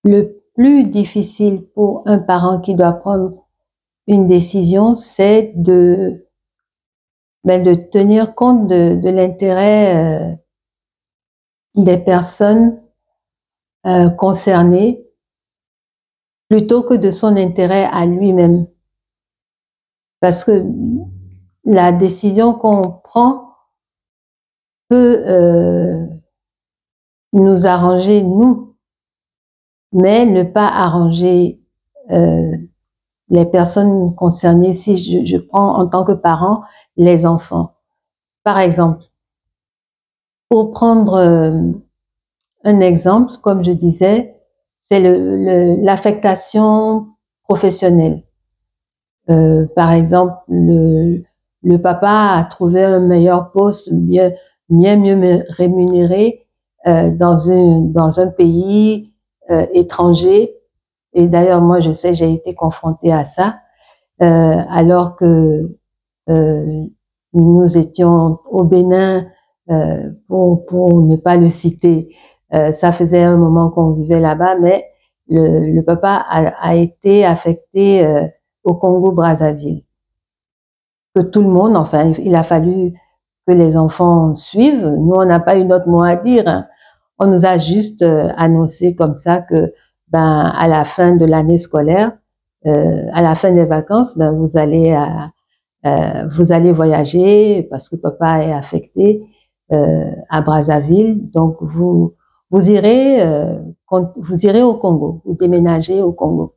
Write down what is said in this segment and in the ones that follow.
Le plus difficile pour un parent qui doit prendre une décision, c'est de tenir compte de l'intérêt des personnes concernées plutôt que de son intérêt à lui-même. Parce que la décision qu'on prend peut nous arranger, nous, mais ne pas arranger les personnes concernées. Si je prends en tant que parent les enfants. Par exemple, pour prendre un exemple, comme je disais, c'est l'affectation professionnelle. Par exemple, le papa a trouvé un meilleur poste, mieux rémunéré dans un pays étranger. Et d'ailleurs, moi, je sais, j'ai été confrontée à ça, alors que nous étions au Bénin, pour ne pas le citer. Ça faisait un moment qu'on vivait là-bas, mais le papa a été affecté au Congo-Brazzaville. Que tout le monde, enfin, il a fallu que les enfants suivent. Nous, on n'a pas eu notre mot à dire, hein. On nous a juste annoncé comme ça que, à la fin de l'année scolaire, à la fin des vacances, vous allez voyager parce que papa est affecté à Brazzaville, donc vous irez au Congo, vous déménagez au Congo.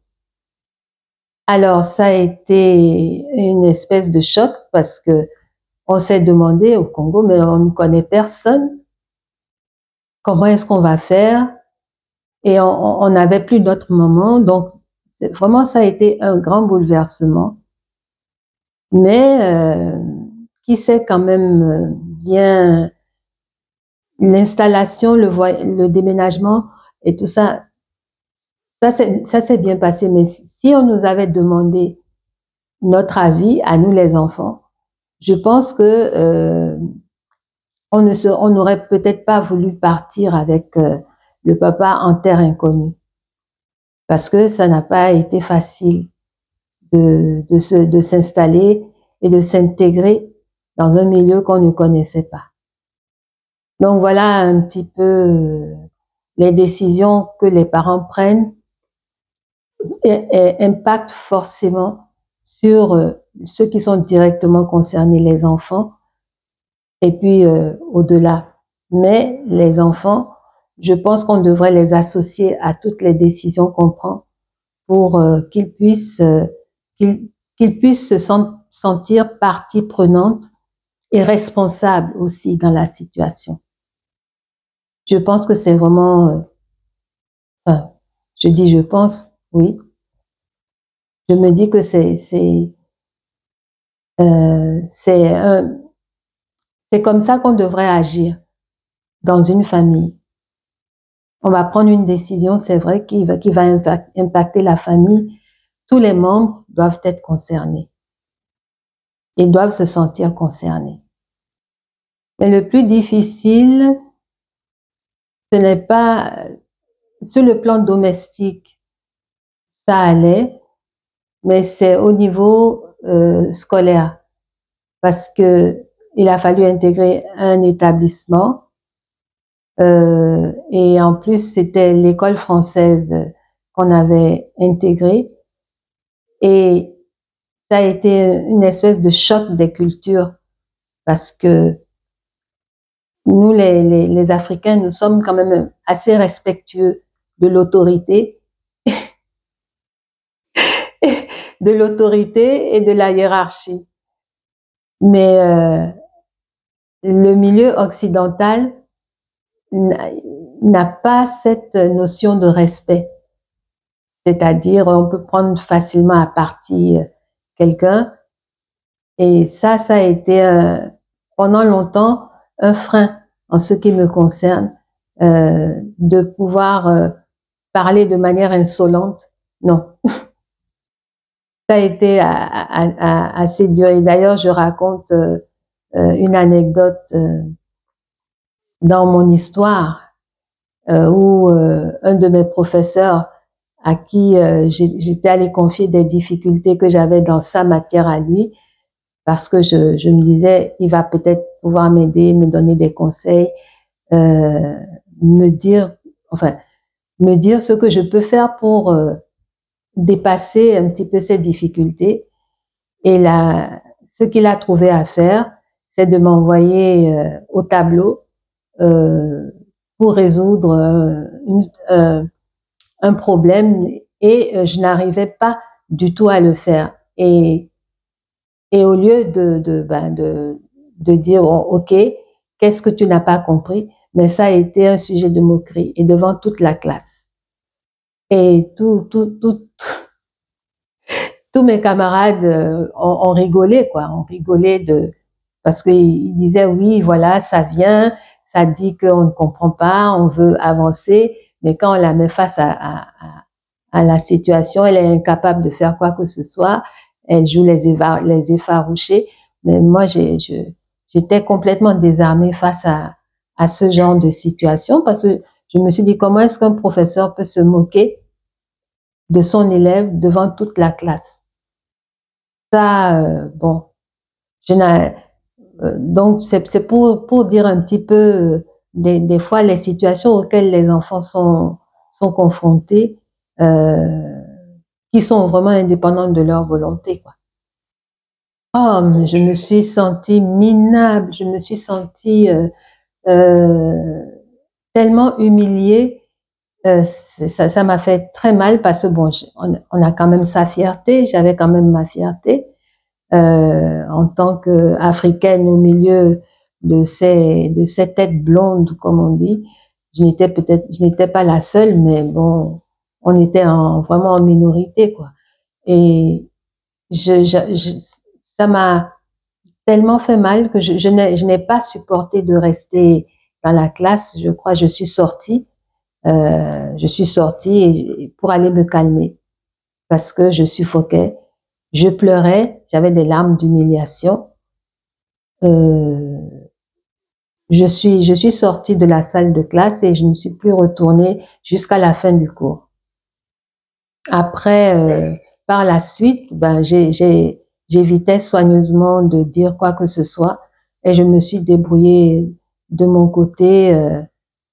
Alors ça a été une espèce de choc parce que on s'est demandé au Congo, mais on ne connaît personne. Comment est-ce qu'on va faire? Et on n'avait plus d'autres moments, donc vraiment ça a été un grand bouleversement, mais qui s'est quand même bien, l'installation, le déménagement et tout ça, ça s'est bien passé. Mais si on nous avait demandé notre avis à nous les enfants, je pense que on n'aurait peut-être pas voulu partir avec le papa en terre inconnue, parce que ça n'a pas été facile de s'installer et de s'intégrer dans un milieu qu'on ne connaissait pas. Donc voilà un petit peu les décisions que les parents prennent et impactent forcément sur ceux qui sont directement concernés, les enfants, et puis au-delà. Mais les enfants, je pense qu'on devrait les associer à toutes les décisions qu'on prend pour qu'ils puissent se sentir partie prenante et responsable aussi dans la situation. Je pense que c'est vraiment, enfin, je dis je pense, oui. Je me dis que c'est comme ça qu'on devrait agir dans une famille. On va prendre une décision, c'est vrai, qui va impacter la famille. Tous les membres doivent être concernés. Ils doivent se sentir concernés. Mais le plus difficile, ce n'est pas sur le plan domestique, ça allait, mais c'est au niveau scolaire, parce que il a fallu intégrer un établissement et en plus c'était l'école française qu'on avait intégrée et ça a été une espèce de choc des cultures parce que nous les Africains, nous sommes quand même assez respectueux de l'autorité de l'autorité et de la hiérarchie. Mais le milieu occidental n'a pas cette notion de respect. C'est-à-dire, on peut prendre facilement à partie quelqu'un. Et ça a été pendant longtemps un frein en ce qui me concerne, de pouvoir parler de manière insolente. Non. Ça a été assez dur. Et d'ailleurs, je raconte une anecdote dans mon histoire où un de mes professeurs à qui j'étais allée confier des difficultés que j'avais dans sa matière à lui, parce que je me disais, il va peut-être pouvoir m'aider, me donner des conseils, me dire, enfin, me dire ce que je peux faire pour dépasser un petit peu ces difficultés. Et là, ce qu'il a trouvé à faire, c'est de m'envoyer au tableau pour résoudre un problème, et je n'arrivais pas du tout à le faire. Et au lieu de dire, oh, OK, qu'est-ce que tu n'as pas compris? Mais ça a été un sujet de moquerie et devant toute la classe. Et tous mes camarades ont rigolé, quoi. On rigolait parce qu'ils disaient, oui, voilà, ça vient, ça dit qu'on ne comprend pas, on veut avancer, mais quand on la met face à la situation, elle est incapable de faire quoi que ce soit, elle joue les effarouchés. Mais moi, j'étais complètement désarmée face à ce genre de situation, parce que je me suis dit, comment est-ce qu'un professeur peut se moquer de son élève devant toute la classe? Ça, bon, donc c'est pour dire un petit peu des fois les situations auxquelles les enfants sont confrontés, qui sont vraiment indépendantes de leur volonté, quoi. Oh, mais je me suis sentie minable, je me suis sentie euh, tellement humiliée. Ça m'a fait très mal, parce que bon, on a quand même sa fierté, j'avais quand même ma fierté en tant qu'Africaine au milieu de ces têtes blondes, comme on dit. Je n'étais pas la seule, mais bon, on était vraiment en minorité, quoi. Et ça m'a tellement fait mal que je n'ai pas supporté de rester dans la classe. Je crois que je suis sortie. Je suis sortie pour aller me calmer, parce que je suffoquais. Je pleurais, j'avais des larmes d'humiliation. Euh, je suis sortie de la salle de classe et je ne suis plus retournée jusqu'à la fin du cours. Après, par la suite, ben, j'évitais soigneusement de dire quoi que ce soit, et je me suis débrouillée de mon côté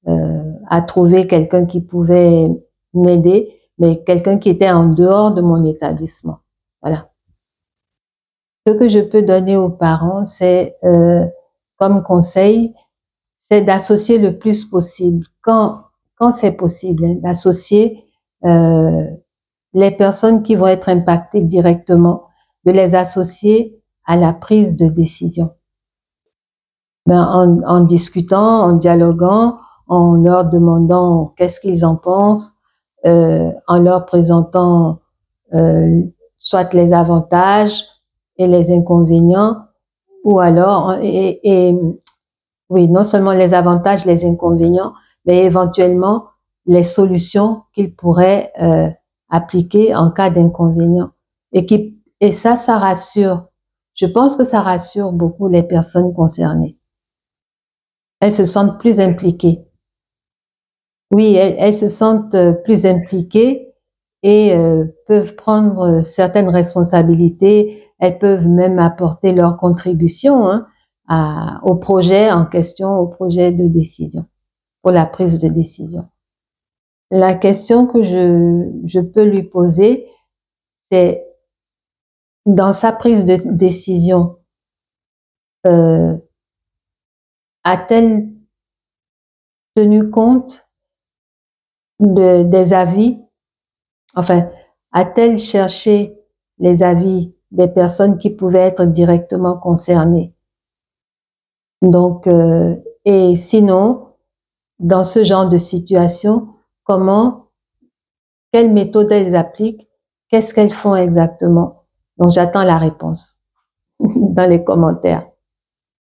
à trouver quelqu'un qui pouvait m'aider, mais quelqu'un qui était en dehors de mon établissement. Voilà. Ce que je peux donner aux parents, c'est comme conseil, c'est d'associer le plus possible, quand c'est possible, hein, d'associer les personnes qui vont être impactées directement, de les associer à la prise de décision. Ben, en discutant, en dialoguant, en leur demandant qu'est-ce qu'ils en pensent, en leur présentant soit les avantages et les inconvénients, ou alors, oui, non seulement les avantages, les inconvénients, mais éventuellement les solutions qu'ils pourraient appliquer en cas d'inconvénient. Et ça rassure. Je pense que ça rassure beaucoup les personnes concernées. Elles se sentent plus impliquées. Oui, elles se sentent plus impliquées et peuvent prendre certaines responsabilités. Elles peuvent même apporter leur contribution, hein, au projet en question, au projet de décision, pour la prise de décision. La question que je peux lui poser, c'est, dans sa prise de décision, a-t-elle tenu compte des avis, enfin, a-t-elle cherché les avis des personnes qui pouvaient être directement concernées? Donc, et sinon, dans ce genre de situation, quelle méthode elles appliquent, qu'est-ce qu'elles font exactement? Donc, j'attends la réponse dans les commentaires.